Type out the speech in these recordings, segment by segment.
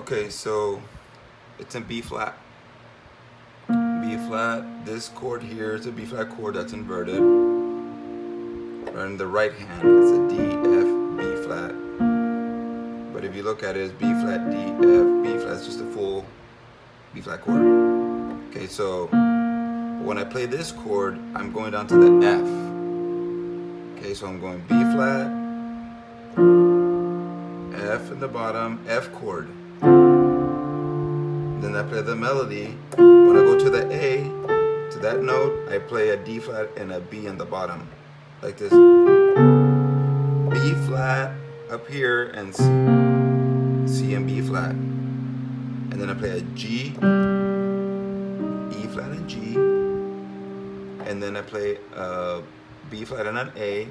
Okay, so it's in B flat. B flat. This chord here is a B flat chord that's inverted. Right in the right hand, it's a D, F, B flat. But if you look at it, it's B flat, D, F, B flat. It's just a full B flat chord. Okay, so when I play this chord, I'm going down to the F. Okay, so I'm going B flat, F in the bottom, F chord. Then I play the melody. When I go to the A, to that note, I play a D flat and a B in the bottom. Like this. B flat up here and C and B flat. And then I play a G, E flat and G. And then I play a B flat and an A.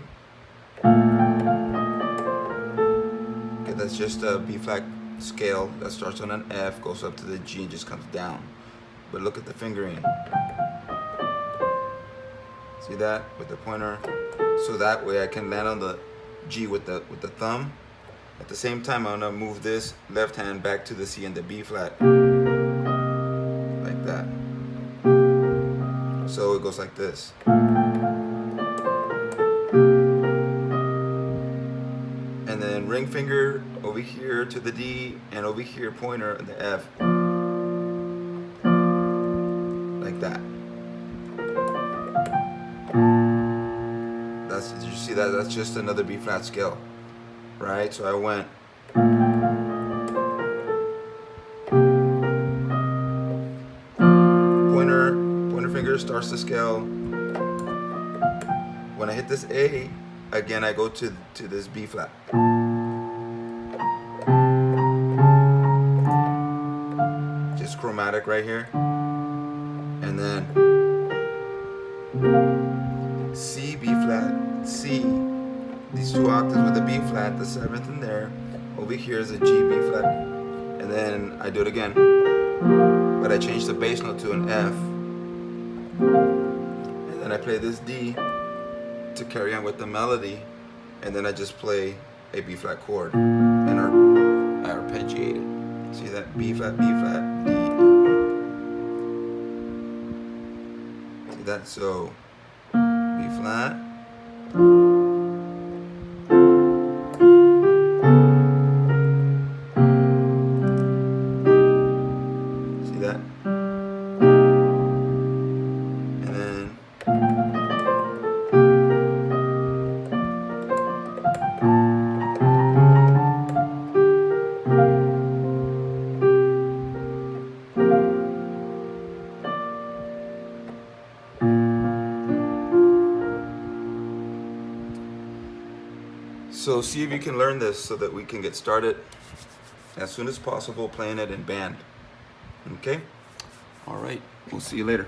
Okay, that's just a B flat scale that starts on an F, goes up to the G and just comes down. But look at the fingering. See that with the pointer? So that way I can land on the G with the thumb. At the same time, I'm gonna move this left hand back to the C and the B flat. Like that. So it goes like this. And then ring finger over here to the D, and over here pointer and the F. Like that. Did you see that? That's just another B flat scale, right? So I went pointer finger starts the scale. When I hit this A, again I go to this B flat. Just chromatic right here, and then C, B flat, C. These two octaves with the B flat, the seventh in there. Over here is a G, B flat, and then I do it again, but I change the bass note to an F, and then I play this D to carry on with the melody, and then I just play a B flat chord and I arpeggiate it. See that? B flat, B flat, D. See that? So B flat, see that? And then so see if you can learn this so that we can get started as soon as possible playing it in band. Okay? All right. We'll see you later.